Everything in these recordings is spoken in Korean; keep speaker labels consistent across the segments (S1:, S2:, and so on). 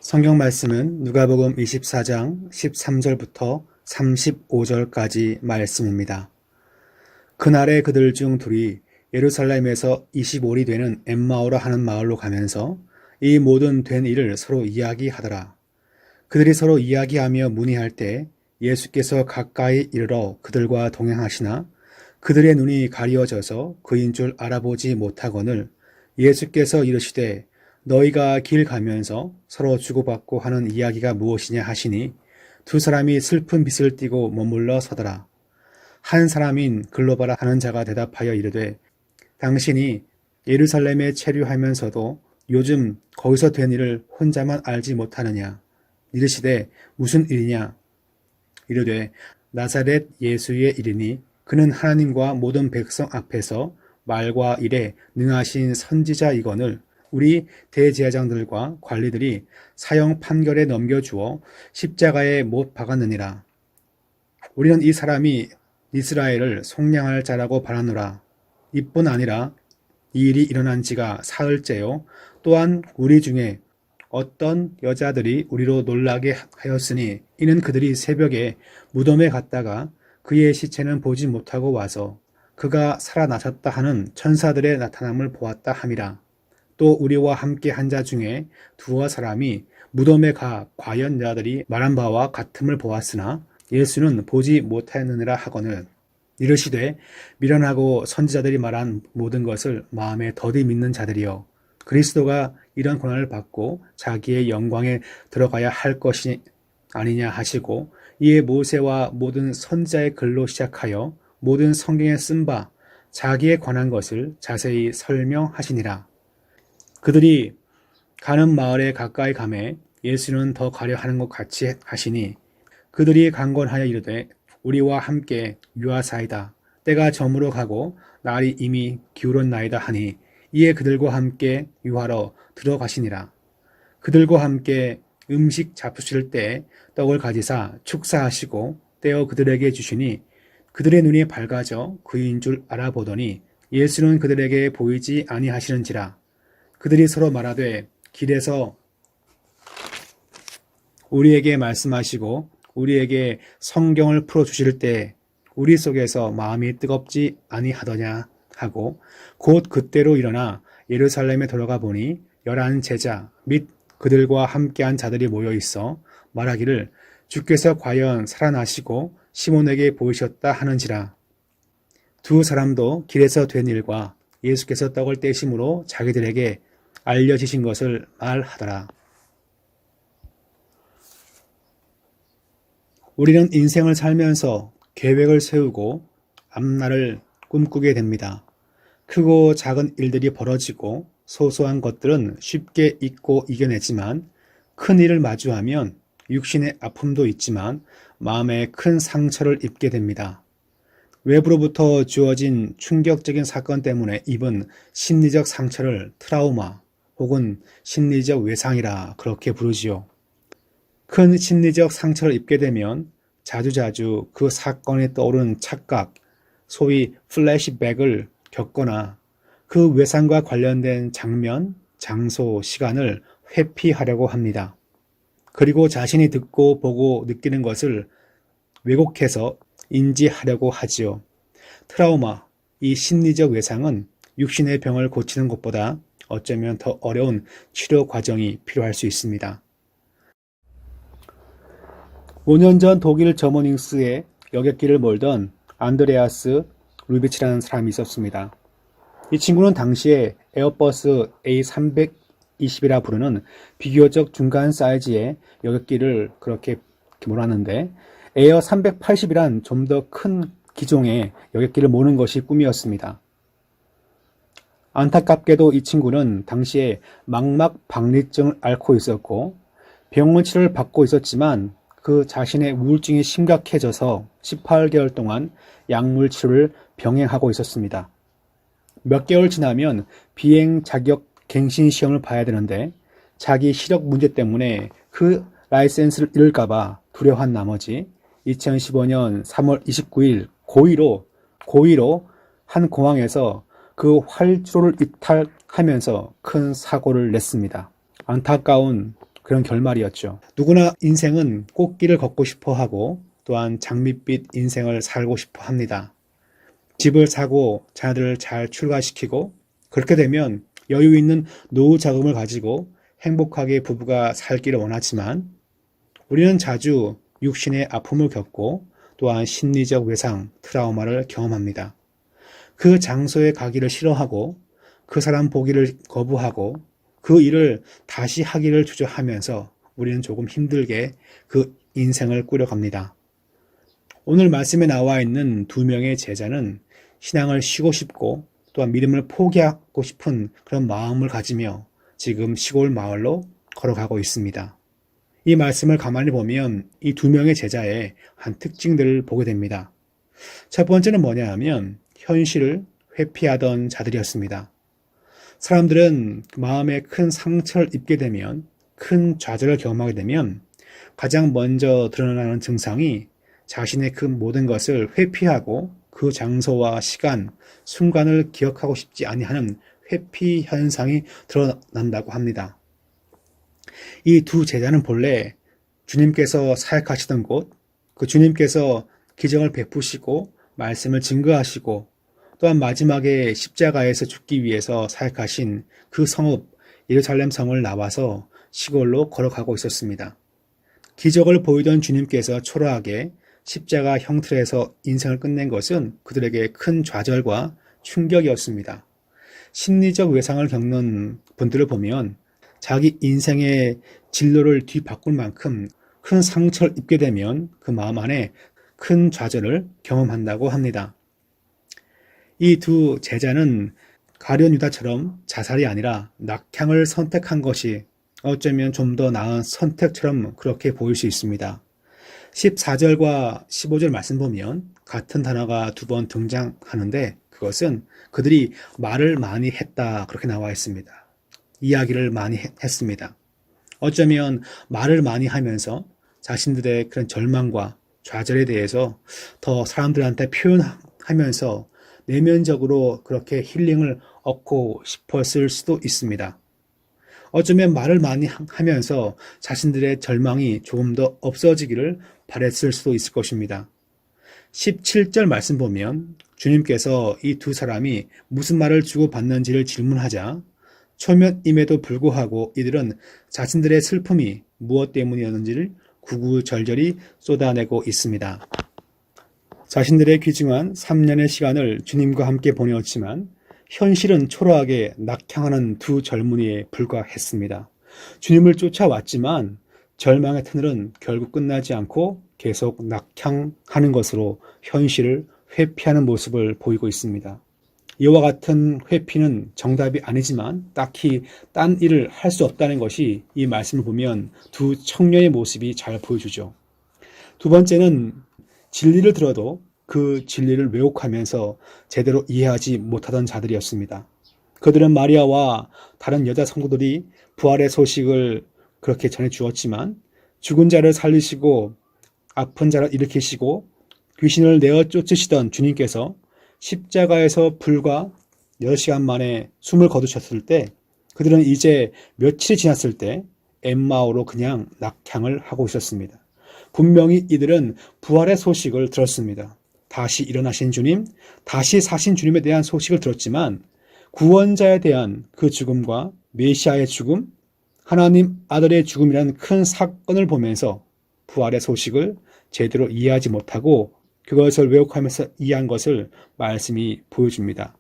S1: 성경 말씀은 누가복음 24장 13절부터 35절까지 말씀입니다. 그날에 그들 중 둘이 예루살렘에서 25리 되는 엠마오라 하는 마을로 가면서 이 모든 된 일을 서로 이야기하더라. 그들이 서로 이야기하며 문의할 때 예수께서 가까이 이르러 그들과 동행하시나 그들의 눈이 가리워져서 그인 줄 알아보지 못하거늘 예수께서 이르시되 너희가 길 가면서 서로 주고받고 하는 이야기가 무엇이냐 하시니 두 사람이 슬픈 빛을 띠고 머물러 서더라. 한 사람인 글로바라 하는 자가 대답하여 이르되 당신이 예루살렘에 체류하면서도 요즘 거기서 된 일을 혼자만 알지 못하느냐. 이르시되 무슨 일이냐. 이르되 나사렛 예수의 일이니 그는 하나님과 모든 백성 앞에서 말과 일에 능하신 선지자이거늘 우리 대제사장들과 관리들이 사형 판결에 넘겨주어 십자가에 못 박았느니라. 우리는 이 사람이 이스라엘을 속량할 자라고 바라노라. 이뿐 아니라 이 일이 일어난 지가 사흘째요. 또한 우리 중에 어떤 여자들이 우리로 놀라게 하였으니 이는 그들이 새벽에 무덤에 갔다가 그의 시체는 보지 못하고 와서 그가 살아나셨다 하는 천사들의 나타남을 보았다 함이라. 또 우리와 함께 한 자 중에 두어 사람이 무덤에 가 과연 여자들이 말한 바와 같음을 보았으나 예수는 보지 못하였느니라 하거늘 이르시되 미련하고 선지자들이 말한 모든 것을 마음에 더디 믿는 자들이여 그리스도가 이런 고난을 받고 자기의 영광에 들어가야 할 것이 아니냐 하시고 이에 모세와 모든 선지자의 글로 시작하여 모든 성경에 쓴 바 자기에 관한 것을 자세히 설명하시니라. 그들이 가는 마을에 가까이 가매 예수는 더 가려 하는 것 같이 하시니 그들이 강권하여 이르되 우리와 함께 유하사이다. 때가 저물어 가고 날이 이미 기울었나이다 하니 이에 그들과 함께 유하러 들어가시니라. 그들과 함께 음식 잡수실 때 떡을 가지사 축사하시고 떼어 그들에게 주시니 그들의 눈이 밝아져 그인 줄 알아보더니 예수는 그들에게 보이지 아니하시는지라. 그들이 서로 말하되 길에서 우리에게 말씀하시고 우리에게 성경을 풀어주실 때 우리 속에서 마음이 뜨겁지 아니하더냐 하고 곧 그때로 일어나 예루살렘에 돌아가 보니 11 제자 및 그들과 함께한 자들이 모여 있어 말하기를 주께서 과연 살아나시고 시몬에게 보이셨다 하는지라. 두 사람도 길에서 된 일과 예수께서 떡을 떼심으로 자기들에게 알려지신 것을 말하더라. 우리는 인생을 살면서 계획을 세우고 앞날을 꿈꾸게 됩니다. 크고 작은 일들이 벌어지고 소소한 것들은 쉽게 잊고 이겨내지만 큰 일을 마주하면 육신의 아픔도 있지만 마음에 큰 상처를 입게 됩니다. 외부로부터 주어진 충격적인 사건 때문에 입은 심리적 상처를 트라우마 혹은 심리적 외상이라 그렇게 부르지요. 큰 심리적 상처를 입게 되면 자주자주 그 사건에 떠오르는 착각, 소위 플래시백을 겪거나 그 외상과 관련된 장면, 장소, 시간을 회피하려고 합니다. 그리고 자신이 듣고 보고 느끼는 것을 왜곡해서 인지하려고 하지요. 트라우마, 이 심리적 외상은 육신의 병을 고치는 것보다 어쩌면 더 어려운 치료 과정이 필요할 수 있습니다. 5년 전 독일 저머닝스에 여객기를 몰던 안드레아스 루비치라는 사람이 있었습니다. 이 친구는 당시에 에어버스 A320이라 부르는 비교적 중간 사이즈의 여객기를 그렇게 몰았는데 에어 380이란 좀 더 큰 기종의 여객기를 모는 것이 꿈이었습니다. 안타깝게도 이 친구는 당시에 망막박리증을 앓고 있었고 병원 치료를 받고 있었지만 그 자신의 우울증이 심각해져서 18개월 동안 약물 치료를 병행하고 있었습니다. 몇 개월 지나면 비행 자격 갱신 시험을 봐야 되는데 자기 시력 문제 때문에 그 라이센스를 잃을까봐 두려워한 나머지 2015년 3월 29일 고의로 한 공항에서 그 활주로를 이탈하면서 큰 사고를 냈습니다. 안타까운 그런 결말이었죠. 누구나 인생은 꽃길을 걷고 싶어 하고 또한 장밋빛 인생을 살고 싶어 합니다. 집을 사고 자녀들을 잘 출가시키고 그렇게 되면 여유 있는 노후 자금을 가지고 행복하게 부부가 살기를 원하지만 우리는 자주 육신의 아픔을 겪고 또한 심리적 외상, 트라우마를 경험합니다. 그 장소에 가기를 싫어하고 그 사람 보기를 거부하고 그 일을 다시 하기를 주저하면서 우리는 조금 힘들게 그 인생을 꾸려갑니다. 오늘 말씀에 나와 있는 두 명의 제자는 신앙을 쉬고 싶고 또한 믿음을 포기하고 싶은 그런 마음을 가지며 지금 시골 마을로 걸어가고 있습니다. 이 말씀을 가만히 보면 이 두 명의 제자의 한 특징들을 보게 됩니다. 첫 번째는 뭐냐 하면 현실을 회피하던 자들이었습니다. 사람들은 마음에 큰 상처를 입게 되면, 큰 좌절을 경험하게 되면 가장 먼저 드러나는 증상이 자신의 그 모든 것을 회피하고 그 장소와 시간, 순간을 기억하고 싶지 아니하는 회피 현상이 드러난다고 합니다. 이 두 제자는 본래 주님께서 사역하시던 곳, 그 주님께서 기적을 베푸시고 말씀을 증거하시고 또한 마지막에 십자가에서 죽기 위해서 사역하신 그 성읍 예루살렘 성을 나와서 시골로 걸어가고 있었습니다. 기적을 보이던 주님께서 초라하게 십자가 형틀에서 인생을 끝낸 것은 그들에게 큰 좌절과 충격이었습니다. 심리적 외상을 겪는 분들을 보면 자기 인생의 진로를 뒤바꿀 만큼 큰 상처를 입게 되면 그 마음 안에 큰 좌절을 경험한다고 합니다. 이 두 제자는 가룟 유다처럼 자살이 아니라 낙향을 선택한 것이 어쩌면 좀 더 나은 선택처럼 그렇게 보일 수 있습니다. 14절과 15절 말씀 보면 같은 단어가 두 번 등장하는데 그것은 그들이 말을 많이 했다 그렇게 나와 있습니다. 이야기를 많이 했습니다. 어쩌면 말을 많이 하면서 자신들의 그런 절망과 좌절에 대해서 더 사람들한테 표현하면서 내면적으로 그렇게 힐링을 얻고 싶었을 수도 있습니다. 어쩌면 말을 많이 하면서 자신들의 절망이 조금 더 없어지기를 바랬을 수도 있을 것입니다. 17절 말씀 보면 주님께서 이 두 사람이 무슨 말을 주고받는지를 질문하자 초면임에도 불구하고 이들은 자신들의 슬픔이 무엇 때문이었는지를 구구절절히 쏟아내고 있습니다. 자신들의 귀중한 3년의 시간을 주님과 함께 보내었지만 현실은 초라하게 낙향하는 두 젊은이에 불과했습니다. 주님을 쫓아왔지만 절망의 터널은 결국 끝나지 않고 계속 낙향하는 것으로 현실을 회피하는 모습을 보이고 있습니다. 이와 같은 회피는 정답이 아니지만 딱히 딴 일을 할 수 없다는 것이 이 말씀을 보면 두 청년의 모습이 잘 보여주죠. 두 번째는 진리를 들어도 그 진리를 왜곡하면서 제대로 이해하지 못하던 자들이었습니다. 그들은 마리아와 다른 여자 성도들이 부활의 소식을 그렇게 전해 주었지만 죽은 자를 살리시고 아픈 자를 일으키시고 귀신을 내어 쫓으시던 주님께서 십자가에서 불과 6시간 만에 숨을 거두셨을 때 그들은 이제 며칠이 지났을 때 엠마오로 그냥 낙향을 하고 있었습니다. 분명히 이들은 부활의 소식을 들었습니다. 다시 일어나신 주님, 다시 사신 주님에 대한 소식을 들었지만 구원자에 대한 그 죽음과 메시아의 죽음, 하나님 아들의 죽음이라는 큰 사건을 보면서 부활의 소식을 제대로 이해하지 못하고 그것을 왜곡하면서 이해한 것을 말씀이 보여줍니다.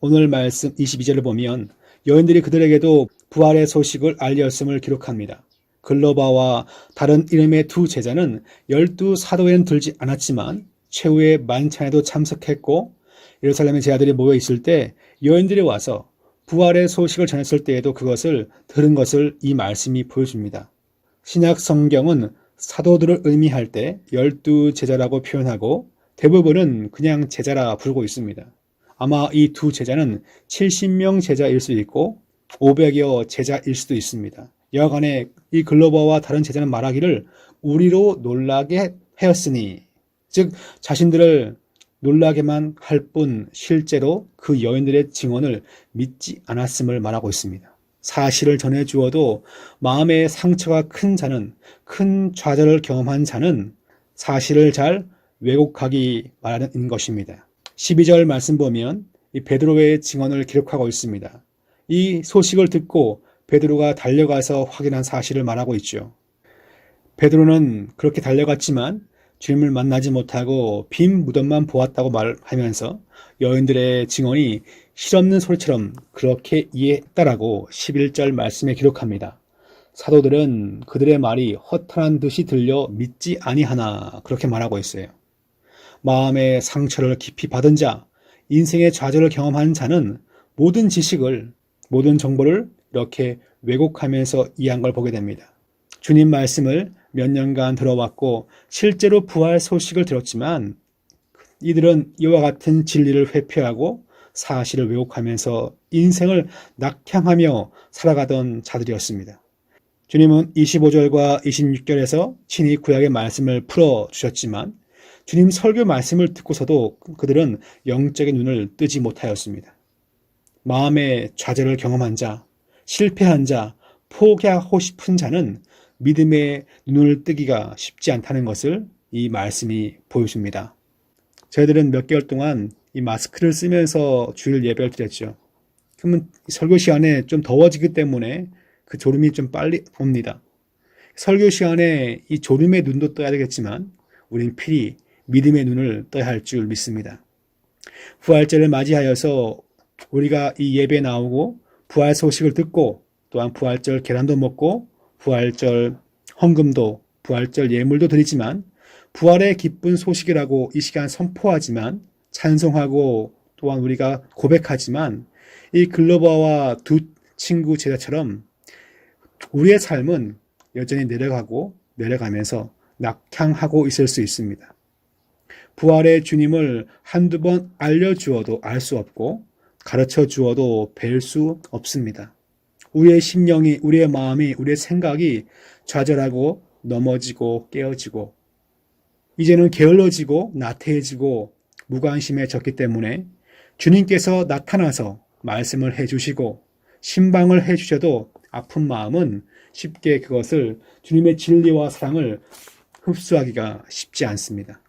S1: 오늘 말씀 22절을 보면 여인들이 그들에게도 부활의 소식을 알렸음을 기록합니다. 글로바와 다른 이름의 두 제자는 12사도에는 들지 않았지만 최후의 만찬에도 참석했고 예루살렘의 제자들이 모여 있을 때 여인들이 와서 부활의 소식을 전했을 때에도 그것을 들은 것을 이 말씀이 보여줍니다. 신약 성경은 사도들을 의미할 때 12제자라고 표현하고 대부분은 그냥 제자라 부르고 있습니다. 아마 이 두 제자는 70명 제자일 수도 있고 500여 제자일 수도 있습니다. 여하간에 이 글로버와 다른 제자는 말하기를 우리로 놀라게 하였으니 즉 자신들을 놀라게만 할 뿐 실제로 그 여인들의 증언을 믿지 않았음을 말하고 있습니다. 사실을 전해주어도 마음의 상처가 큰 자는, 큰 좌절을 경험한 자는 사실을 잘 왜곡하기 마련인 것입니다. 12절 말씀 보면 이 베드로의 증언을 기록하고 있습니다. 이 소식을 듣고 베드로가 달려가서 확인한 사실을 말하고 있죠. 베드로는 그렇게 달려갔지만 주님을 만나지 못하고 빈 무덤만 보았다고 말하면서 여인들의 증언이 실없는 소리처럼 그렇게 이해했다라고 11절 말씀에 기록합니다. 사도들은 그들의 말이 허탄한 듯이 들려 믿지 아니하나 그렇게 말하고 있어요. 마음의 상처를 깊이 받은 자, 인생의 좌절을 경험한 자는 모든 지식을, 모든 정보를 이렇게 왜곡하면서 이해한 걸 보게 됩니다. 주님 말씀을 몇 년간 들어왔고 실제로 부활 소식을 들었지만 이들은 이와 같은 진리를 회피하고 사실을 왜곡하면서 인생을 낙향하며 살아가던 자들이었습니다. 주님은 25절과 26절에서 친히 구약의 말씀을 풀어주셨지만 주님 설교 말씀을 듣고서도 그들은 영적인 눈을 뜨지 못하였습니다. 마음의 좌절을 경험한 자, 실패한 자, 포기하고 싶은 자는 믿음의 눈을 뜨기가 쉽지 않다는 것을 이 말씀이 보여줍니다. 저희들은 몇 개월 동안 이 마스크를 쓰면서 주일 예배를 드렸죠. 그러면 설교 시간에 좀 더워지기 때문에 그 졸음이 좀 빨리 옵니다. 설교 시간에 이 졸음의 눈도 떠야 되겠지만 우린 필히 믿음의 눈을 떠야 할 줄 믿습니다. 부활절을 맞이하여서 우리가 이 예배에 나오고 부활 소식을 듣고 또한 부활절 계란도 먹고 부활절 헌금도 부활절 예물도 드리지만 부활의 기쁜 소식이라고 이 시간 선포하지만 찬송하고 또한 우리가 고백하지만 이 글로버와 두 친구 제자처럼 우리의 삶은 여전히 내려가면서 낙향하고 있을 수 있습니다. 부활의 주님을 한두 번 알려주어도 알 수 없고 가르쳐 주어도 뵐 수 없습니다. 우리의 심령이, 우리의 마음이, 우리의 생각이 좌절하고 넘어지고 깨어지고 이제는 게을러지고 나태해지고 무관심해졌기 때문에 주님께서 나타나서 말씀을 해주시고 신방을 해주셔도 아픈 마음은 쉽게 그것을 주님의 진리와 사랑을 흡수하기가 쉽지 않습니다.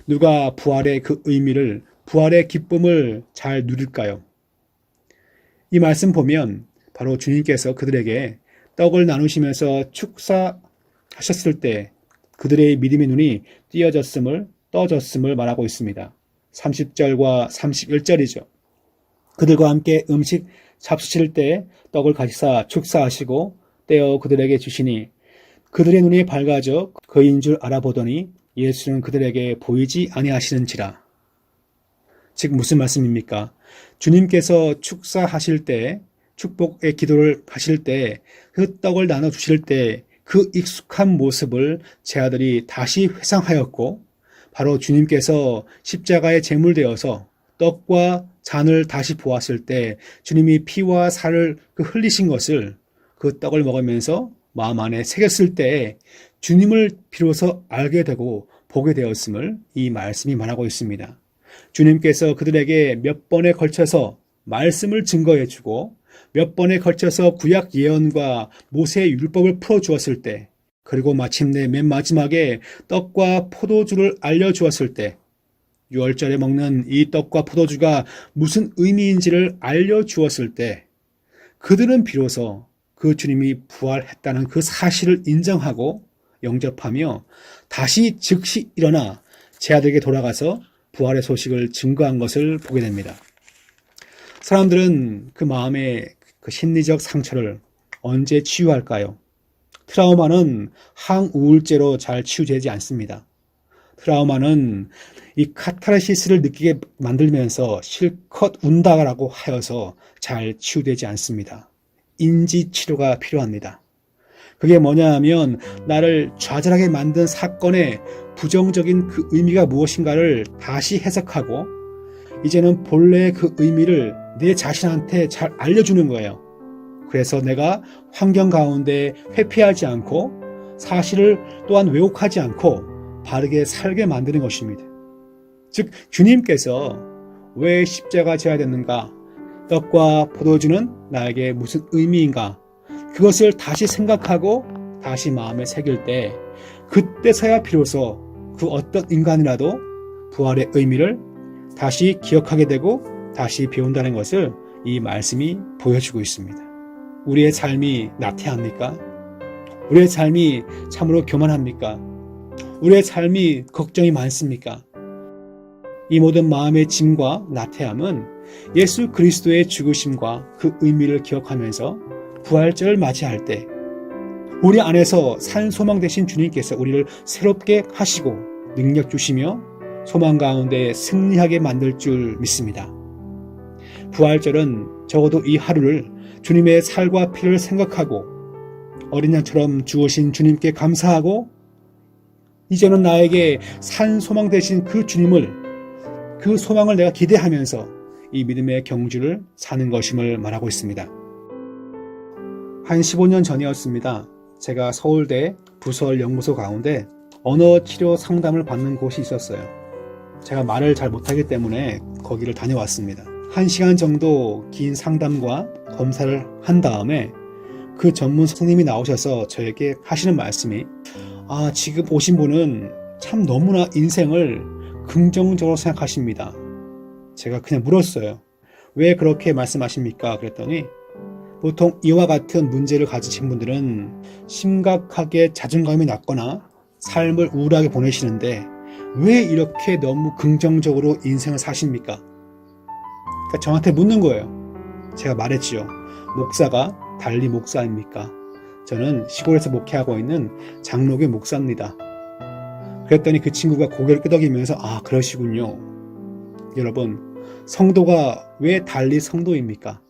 S1: 누가 부활의 그 의미를, 부활의 기쁨을 잘 누릴까요? 이 말씀 보면 바로 주님께서 그들에게 떡을 나누시면서 축사하셨을 때 그들의 믿음의 눈이 떠졌음을 말하고 있습니다. 30절과 31절이죠. 그들과 함께 음식 잡수실 때 떡을 가지사 축사하시고 떼어 그들에게 주시니 그들의 눈이 밝아져 그인 줄 알아보더니 예수는 그들에게 보이지 아니하시는지라. 즉 무슨 말씀입니까? 주님께서 축사하실 때 축복의 기도를 하실 때 그 떡을 나눠주실 때 그 익숙한 모습을 제 아들이 다시 회상하였고 바로 주님께서 십자가에 제물되어서 떡과 잔을 다시 보았을 때 주님이 피와 살을 흘리신 것을 그 떡을 먹으면서 마음 안에 새겼을 때 주님을 비로소 알게 되고 보게 되었음을 이 말씀이 말하고 있습니다. 주님께서 그들에게 몇 번에 걸쳐서 말씀을 증거해 주고 몇 번에 걸쳐서 구약 예언과 모세의 율법을 풀어주었을 때 그리고 마침내 맨 마지막에 떡과 포도주를 알려주었을 때 6월절에 먹는 이 떡과 포도주가 무슨 의미인지를 알려주었을 때 그들은 비로소 그 주님이 부활했다는 그 사실을 인정하고 영접하며 다시 즉시 일어나 제 아들에게 돌아가서 부활의 소식을 증거한 것을 보게 됩니다. 사람들은 그 마음의 그 심리적 상처를 언제 치유할까요? 트라우마는 항우울제로 잘 치유되지 않습니다. 트라우마는 이 카타르시스를 느끼게 만들면서 실컷 운다라고 하여서 잘 치유되지 않습니다. 인지치료가 필요합니다. 그게 뭐냐 하면 나를 좌절하게 만든 사건의 부정적인 그 의미가 무엇인가를 다시 해석하고 이제는 본래의 그 의미를 내 자신한테 잘 알려주는 거예요. 그래서 내가 환경 가운데 회피하지 않고 사실을 또한 왜곡하지 않고 바르게 살게 만드는 것입니다. 즉 주님께서 왜 십자가 져야 됐는가? 떡과 포도주는 나에게 무슨 의미인가? 그것을 다시 생각하고 다시 마음에 새길 때 그때서야 비로소 그 어떤 인간이라도 부활의 의미를 다시 기억하게 되고 다시 배운다는 것을 이 말씀이 보여주고 있습니다. 우리의 삶이 나태합니까? 우리의 삶이 참으로 교만합니까? 우리의 삶이 걱정이 많습니까? 이 모든 마음의 짐과 나태함은 예수 그리스도의 죽으심과 그 의미를 기억하면서 부활절을 맞이할 때 우리 안에서 산 소망 되신 주님께서 우리를 새롭게 하시고 능력 주시며 소망 가운데 승리하게 만들 줄 믿습니다. 부활절은 적어도 이 하루를 주님의 살과 피를 생각하고 어린 양처럼 죽으신 주님께 감사하고 이제는 나에게 산 소망 되신 그 주님을 그 소망을 내가 기대하면서 이 믿음의 경주를 사는 것임을 말하고 있습니다. 한 15년 전이었습니다. 제가 서울대 부설 연구소 가운데 언어 치료 상담을 받는 곳이 있었어요. 제가 말을 잘 못하기 때문에 거기를 다녀왔습니다. 1시간 정도 긴 상담과 검사를 한 다음에 그 전문 선생님이 나오셔서 저에게 하시는 말씀이 지금 오신 분은 참 너무나 인생을 긍정적으로 생각하십니다. 제가 그냥 물었어요. 왜 그렇게 말씀하십니까? 그랬더니 보통 이와 같은 문제를 가지신 분들은 심각하게 자존감이 낮거나 삶을 우울하게 보내시는데 왜 이렇게 너무 긍정적으로 인생을 사십니까? 그러니까 저한테 묻는 거예요. 제가 말했지요. 목사가 달리 목사 아닙니까? 저는 시골에서 목회하고 있는 장로교 목사입니다. 그랬더니 그 친구가 고개를 끄덕이면서 그러시군요. 여러분, 성도가 왜 달리 성도입니까?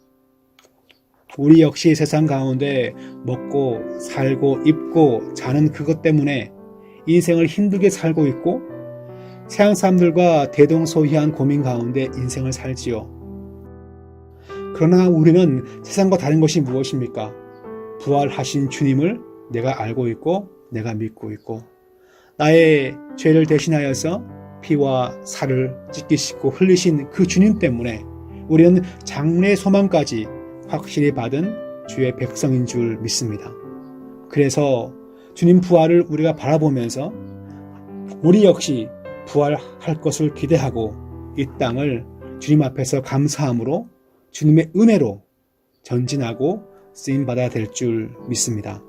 S1: 우리 역시 세상 가운데 먹고 살고 입고 자는 그것 때문에 인생을 힘들게 살고 있고 세상 사람들과 대동소이한 고민 가운데 인생을 살지요. 그러나 우리는 세상과 다른 것이 무엇입니까? 부활하신 주님을 내가 알고 있고 내가 믿고 있고 나의 죄를 대신하여서 피와 살을 찢기시고 흘리신 그 주님 때문에 우리는 장래 소망까지 확실히 받은 주의 백성인 줄 믿습니다. 그래서 주님 부활을 우리가 바라보면서 우리 역시 부활할 것을 기대하고 이 땅을 주님 앞에서 감사함으로 주님의 은혜로 전진하고 쓰임받아야 될 줄 믿습니다.